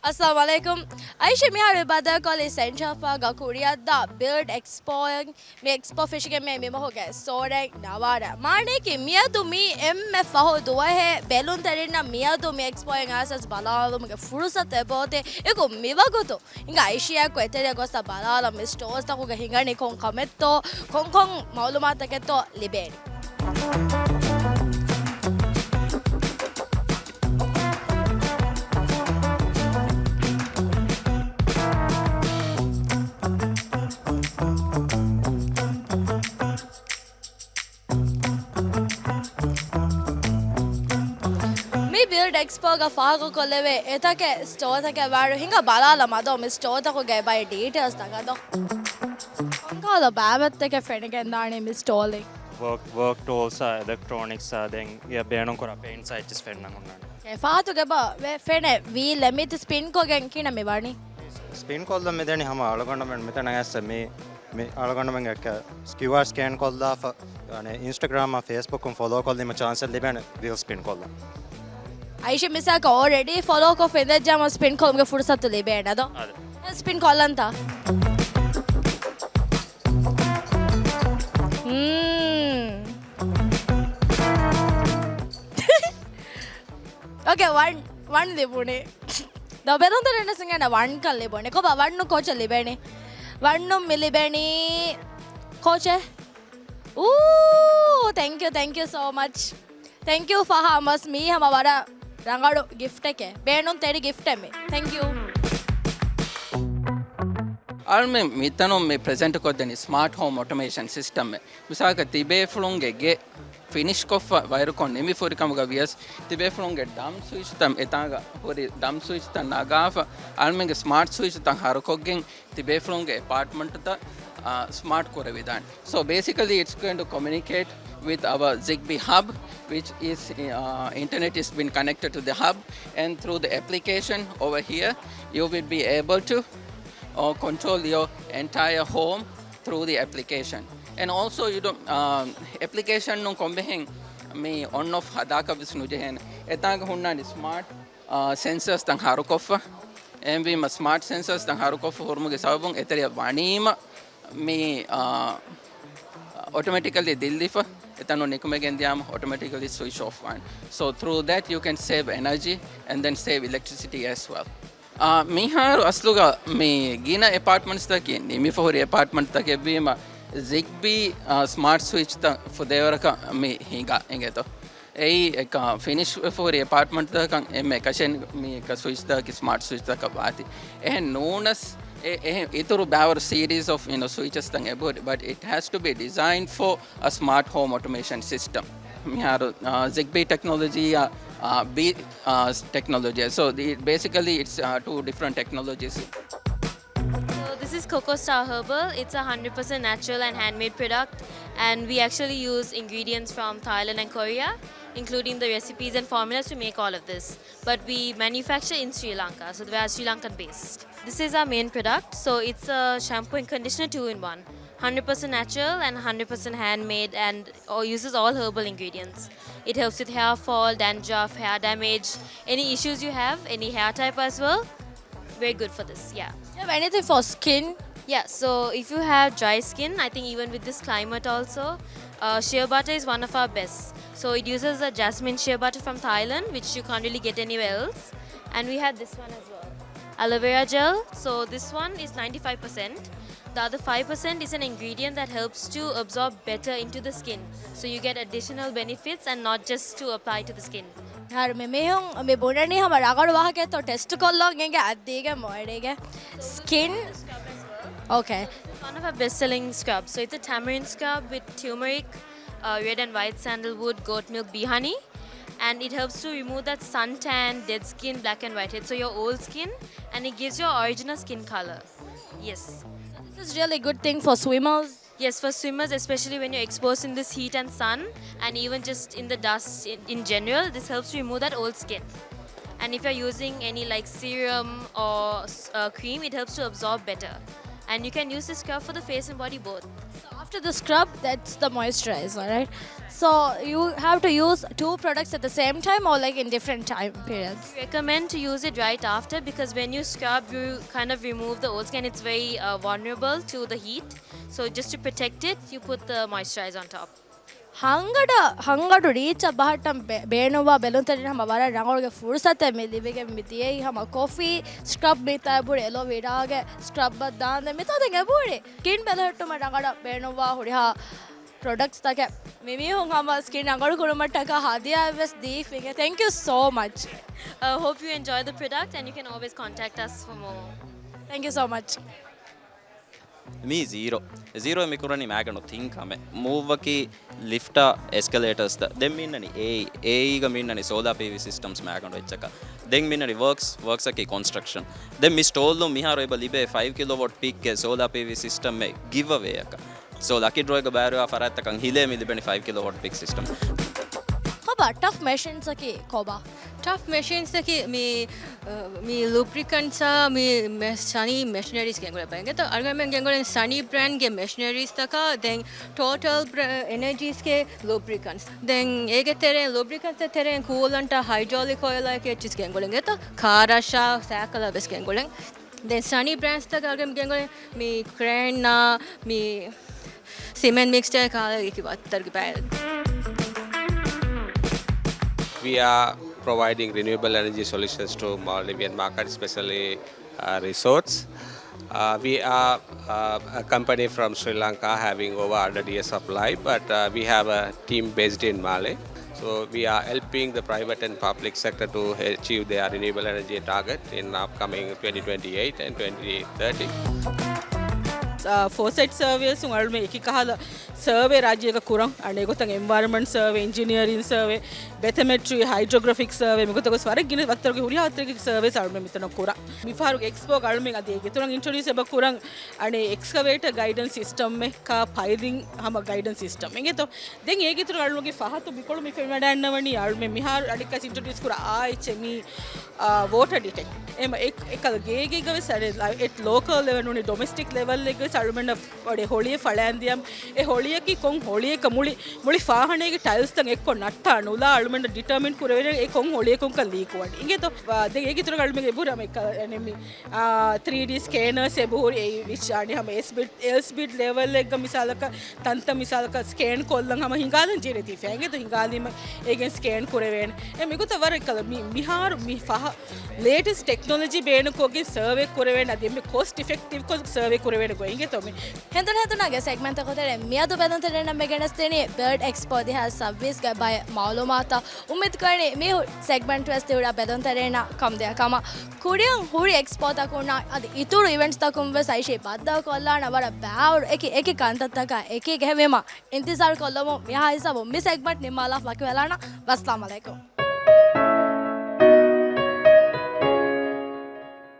Assalamu alaikum. Aisha mi har bada college center pa ga Korea da build expo me expo fish ke me ho ga sore nawara mane ke mia do mi mf ho do he balloon tare na mia do me expo nga asas bala lo me furusat e bote eko mi wa go to inga Aisha ko etere go sa bala la me stores ta ko ga hinga ni kon kametto kon maulumat ke to liberi. Me build expo ga fago koleve eta ke store ta ke varu hinga balala mado me store ta ko ge by details ta ga do kala babat ta ke friend ke ndane me store le work tools electronics then yeah benon kora paint sites fennan unnana e faatu ge ba we fene we lemit spin ko gen kina me varni spin kolla medeni hama alagonna men metana assa me alagonna men ekka QR scan kolla fa yani Instagram Facebook kon follow kolli ma chance liben wheel spin kolla Aisha misa ka already follow ko fende jama spin ko me fursat le be na do spin kollanta Okay, one libone. The Belon the Renasing and a one can libone. Coba one no coach a libene. One no millibene. Coach. Ooh, thank you so much. Thank you for Hamas me, Hamavara Rangado gift take. Benon Teddy gift me. Thank you. alme mitano me present ko deni smart home automation system me misaka tibe flunge ge finish kof wire kon nemi for kamuga vias tibe flunge dam switch tam etanga hori dam switch ta nagafa alme ge smart switch ta harokoggen tibe flunge apartment ta smart kore vidan so basically it's going to communicate with our Zigbee hub which is internet is been connected to the hub and through the application over here you will be able to or control your entire home through the application and also you don't application no kombehen me on off hadaka visnu jehen etanga hunna smart sensors tang harukofa and we smart sensors tang harukofa hormuge sabun eteriya vanima me automatically dillifa etano nikumegen diam automatically switch off one so through that you can save energy and then save electricity as well මිහාරු අස්ලුග මේ ගින apartments තකේ නිමි ෆෝරි apartment තකේ බීම Zigbee smart switch ත ෆොදේවරක මේ හිඟා එංගෙතෝ එයි එක finish ෆෝරි apartment තකන් එමෙ කෂෙන් මේ එක switch තක smart switch තක වාති එහෙ නෝනස් ඉතුරු බෑවර series of switches තන් about but it has to be designed for a smart home automation system මිහාරු Zigbee technology B technology. So basically it's two different technologies. So this is Coco Star Herbal. It's a 100% natural and handmade product and we actually use ingredients from Thailand and Korea including the recipes and formulas to make all of this. But we manufacture in Sri Lanka, so we are Sri Lankan based. This is our main product. So it's a shampoo and conditioner 2-in-1. 100% natural and 100% handmade and uses all herbal ingredients. It helps with hair fall, dandruff, hair damage, any issues you have, any hair type as well. Very good for this, yeah. Do you have anything for skin? Yeah, so if you have dry skin, I think even with this climate also, shea butter is one of our best. So it uses a jasmine shea butter from Thailand, which you can't really get anywhere else. And we have this one as well. Aloe vera gel, so this one is 95%. The other 5% is an ingredient that helps to absorb better into the skin. So you get additional benefits and not just to apply to the skin. Har me hong me bonani hama ragar waha ke to test kollo ngenge addige moirege skin okay It's one of our best-selling scrubs. So it's a tamarind scrub with turmeric, red and white sandalwood, goat milk, bee honey. And it helps to remove that suntan, dead skin, black and whitehead. So your old skin and it gives your original skin color. Yes. this is really good thing for swimmers Yes, for swimmers, especially when you're exposed in this heat and sun, and even just in the dust in general, this helps to remove that old skin. And if you're using any like serum or cream, it helps to absorb better. And you can use this scrub for the face and body both. so after the scrub, that's the moisturizer, right? So you have to use two products at the same time or like in different time periods? Recommend to use it right after because when you scrub, you kind of remove the old skin. It's very vulnerable to the heat. So just to protect it, you put the moisturizer on top. ಹಂಗಡು ರೀಚ ಬಹಟಂ ಬೇಣುವ ಬೆಲುಂತರಿ ಹಮ ವರ ರಂಗೋಗೆ ಫುರ್ಸತೆ ಮಿಲಿವಿಗೆ ಮಿತಿಯೇ ಹಮ coffee scrub ಮಿತಾ ಬುಡೆ ಎಲೋ ವಿಡಾಗೆ ಸ್ಕ್ರಬ್ ದಾಂದೆ ಮಿತಾದೆಗೆ ಬುಡೆ ಸ್ಕಿನ್ ಬೆಲಹಟ್ಟು ಮ ರಂಗಡ ಬೇಣುವ ಹುಡಿಹಾ products take mimi hung hama skin angadu kurumattaka hadiya was deefing. Thank you so much. Hope you enjoy the product and you can always contact us for more. Thank you so much. Me zero me kurani magano think ame movaki lifta escalators da dem minnani a ga minnani solar pv systems magano echaka den minnani works aki construction dem mi stall lo miharo eba libe 5 kilowatt peak ke solar pv system me giveaway aka so lucky draw ga bayarwa farattakan hile mi libeni 5 kilowatt peak system koba tough machines aki koba tough machines की मी lubricants मी sunny machineries के अंगुले पाएंगे तो अगर मैं अंगुले sunny brand के machineries तक then total energies के lubricants then एक तेरे lubricants तेरे coolant hydraulic oil के चीज़ के अंगुले तो खाराशा साकला बस के अंगुले then sunny brands तक अगर मैं अंगुले मी crane मी cement mixture का एक बात तरक पाए We are providing renewable energy solutions to Maldivian market, especially resorts. We are a company from Sri Lanka having over 100 years of life, but we have a team based in Mali. So we are helping the private and public sector to achieve their renewable energy target in upcoming 2028 and 2030. foresight surveys ungalme ekikahala survey rajyaka kurang ane gotang environment survey engineering survey bathymetry hydrographic survey megotago swara gine wattarge huri hatrige surveys alme mitana kura mifaru expo galme ade geturang introduce eba kurang ane excavator guidance system me ka piling hama guidance system enge to den ege tur galme fahatu bikolu mi film adannawani alme mihar adikas introduce kura chemi water detect ema ekal gege gave sare at local level nuni domestic level ege sarumena ode holiye falandiam e holiye ki kon holiye ka muli fahane ge tiles tan ekko natta nula alumena determine kurevene e kon holiye kon ka leak wadi inge to de ege tur galme ge bura me enemy 3D scanners e buri e vichani hama s bit level ek misalaka tanta misalaka scan kollan hama hingalan jere ti fenge to hingalima egen scan kurevene e migo to war ekala mihar mi faha latest technology benu koge survey kurevene adi me cost effective ko survey kurevene go inge to me hentunage segment ko tere miyadu bedantere na me genasteni bird expo de has service ga by malumata umid karne me segment weste ura bedantere na kam de kama kuriyan huri expo ta kona adi ituru events ta kumve saishe badda kollana wara baur eki kantattaka eki gehvema intizar kollamo me ha isabo me segment nimala fakvelana wassalamu alaikum.